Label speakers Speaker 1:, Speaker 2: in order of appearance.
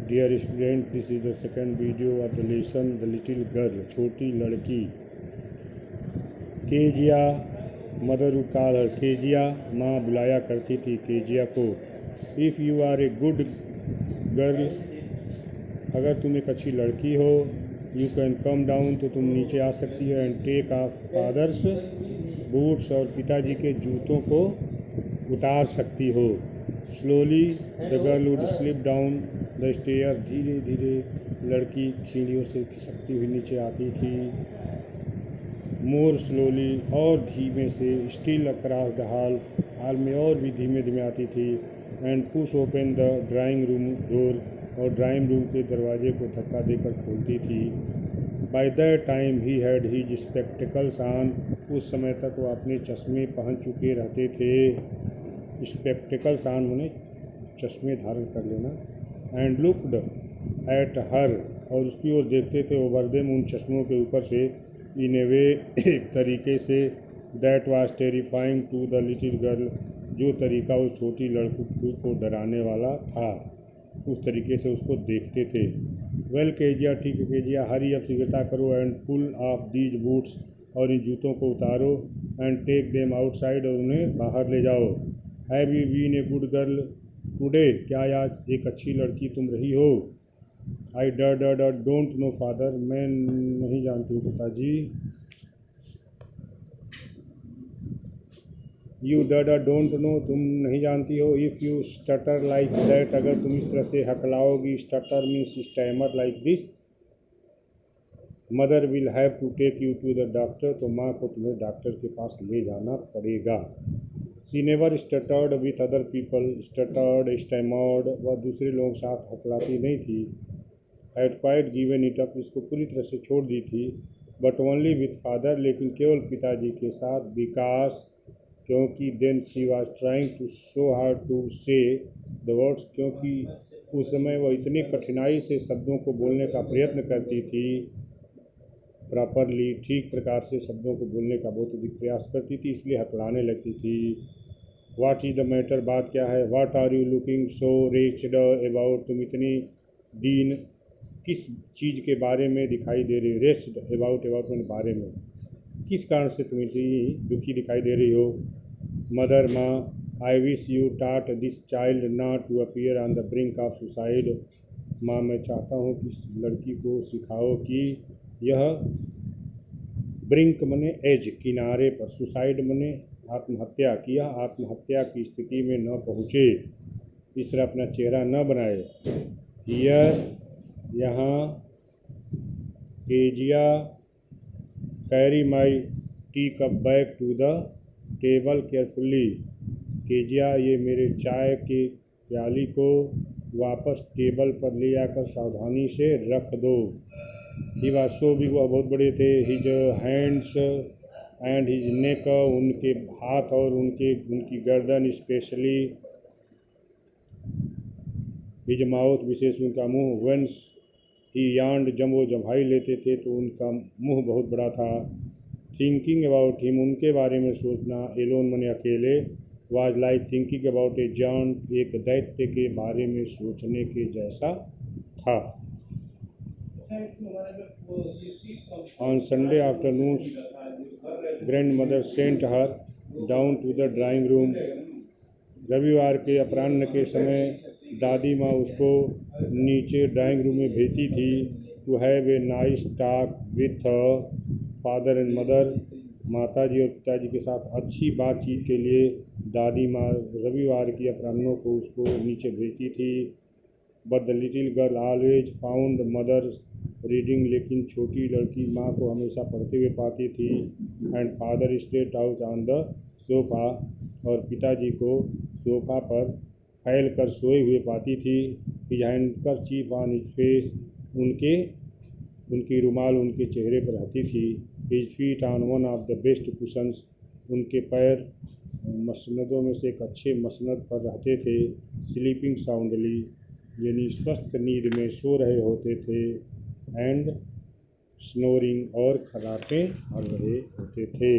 Speaker 1: Dear student, this is the second video of the lesson, The Little Girl, छोटी लड़की. Kezia, mother would call her Kezia, माँ बुलाया करती थी Kezia को. If you are a good girl, अगर तुम एक अच्छी लड़की हो, you can come down, तो तुम नीचे आ सकती हो, and take off father's boots, और पिताजी के जूतों को उतार सकती हो. Slowly the girl would slip down the stairs. धीरे धीरे लड़की सीढ़ियों से खिसकती हुई नीचे आती थी. More slowly, और धीमे से, still across the hall, hall में और भी धीमे धीमे आती थी. And push open the drawing room door, और ड्राइंग रूम के दरवाजे को धक्का देकर खोलती थी. By that time he had his spectacles on. उस समय तक वो अपने चश्मे पहन चुके रहते थे. स्पेक्टिकल्स ऑन माने चश्मे धारण कर लेना. एंड लुक्ड एट हर, और उसकी ओर देखते थे ओवर देम, उन चश्मों के ऊपर से, इन ए वे, एक तरीके से, that was terrifying to the little girl, जो तरीका उस छोटी लड़की को डराने वाला था, उस तरीके से उसको देखते थे. वेल केजिया, ठीक है केजिया, हरी अब शीघ्रता करो, and pull off these boots, और इन जूतों को उतारो, एंड टेक देम आउटसाइड, और उन्हें बाहर ले जाओ. Have you been a good girl today, क्या आज एक अच्छी लड़की तुम रही हो? आई डोंट नो फादर, मैं नहीं जानती हूँ पिताजी. यू डोंट नो, तुम नहीं जानती हो. If you stutter like that, अगर तुम इस तरह से हकलाओगी, stutter means stammer like this, mother will have to take you to the doctor, तो माँ को तुम्हें डॉक्टर के पास ले जाना पड़ेगा. She never stuttered with other people, stuttered, stammered, वह दूसरे लोगों के साथ हकलाती नहीं थी. Had quite given it up, इसको पूरी तरह से छोड़ दी थी. But only with father, लेकिन केवल पिताजी के साथ. Because, क्योंकि then she was trying to show her to say the words, क्योंकि उस समय वह इतनी कठिनाई से शब्दों को बोलने का प्रयत्न करती थी. प्रॉपरली, ठीक प्रकार से शब्दों को बोलने का बहुत अधिक प्रयास करती थी, इसलिए हकलाने लगती थी. व्हाट इज द मैटर, बात क्या है? What are you looking so wretched about, तुम इतनी दीन किस चीज़ के बारे में दिखाई दे रही हो? रेच्ड अबाउट, मैंने बारे में, किस कारण से तुम इतनी दुखी दिखाई दे रही हो? मदर, माँ, I wish you that this child not to appear on the brink of suicide, माँ मैं चाहता हूँ कि इस लड़की को सिखाओ कि यह ब्रिंक मने एज, किनारे पर, सुसाइड मने आत्महत्या, किया आत्महत्या की स्थिति में न पहुँचे, इस तरह अपना चेहरा न बनाए. हियर, यहाँ, Kezia, carry my tea cup back to the table carefully, Kezia ये मेरे चाय के प्याली को वापस टेबल पर ले जाकर सावधानी से रख दो. ही वाज सो बिग, वह बहुत बड़े थे. His hands and his neck, उनके हाथ और उनकी गर्दन, स्पेशली हिज माउथ, विशेष उनका मुंह. वेंस ही यार्नड, जब वो जम्हाई लेते थे तो उनका मुंह बहुत बड़ा था. थिंकिंग अबाउट हिम, उनके बारे में सोचना, एलोन मने अकेले, was like thinking about A giant, एक दैत्य के बारे में सोचने के जैसा था. On Sunday afternoons, grandmother sent her down to the drawing room. रविवार के अपराह्न के समय दादी माँ उसको नीचे ड्राइंग रूम में भेजती थी. To have a nice talk with father and mother, माताजी और पिताजी के साथ अच्छी बातचीत के लिए दादी माँ रविवार की अपराह्नों को उसको नीचे भेजती थी. But the little girl always found mother reading, लेकिन छोटी लड़की माँ को हमेशा पढ़ते हुए पाती थी. And father straight out on the sofa, और पिताजी को सोफा पर फैल कर सोए हुए पाती थी. His handkerchief on his face, उनकी रुमाल उनके चेहरे पर रहती थी. His feet on one of the best cushions, उनके पैर मसनदों में से एक अच्छे मसनद पर रहते थे. स्लीपिंग साउंडली, यानी स्वस्थ नींद में सो रहे होते थे. एंड स्नोरिंग, और खर्राटे भर रहे होते थे.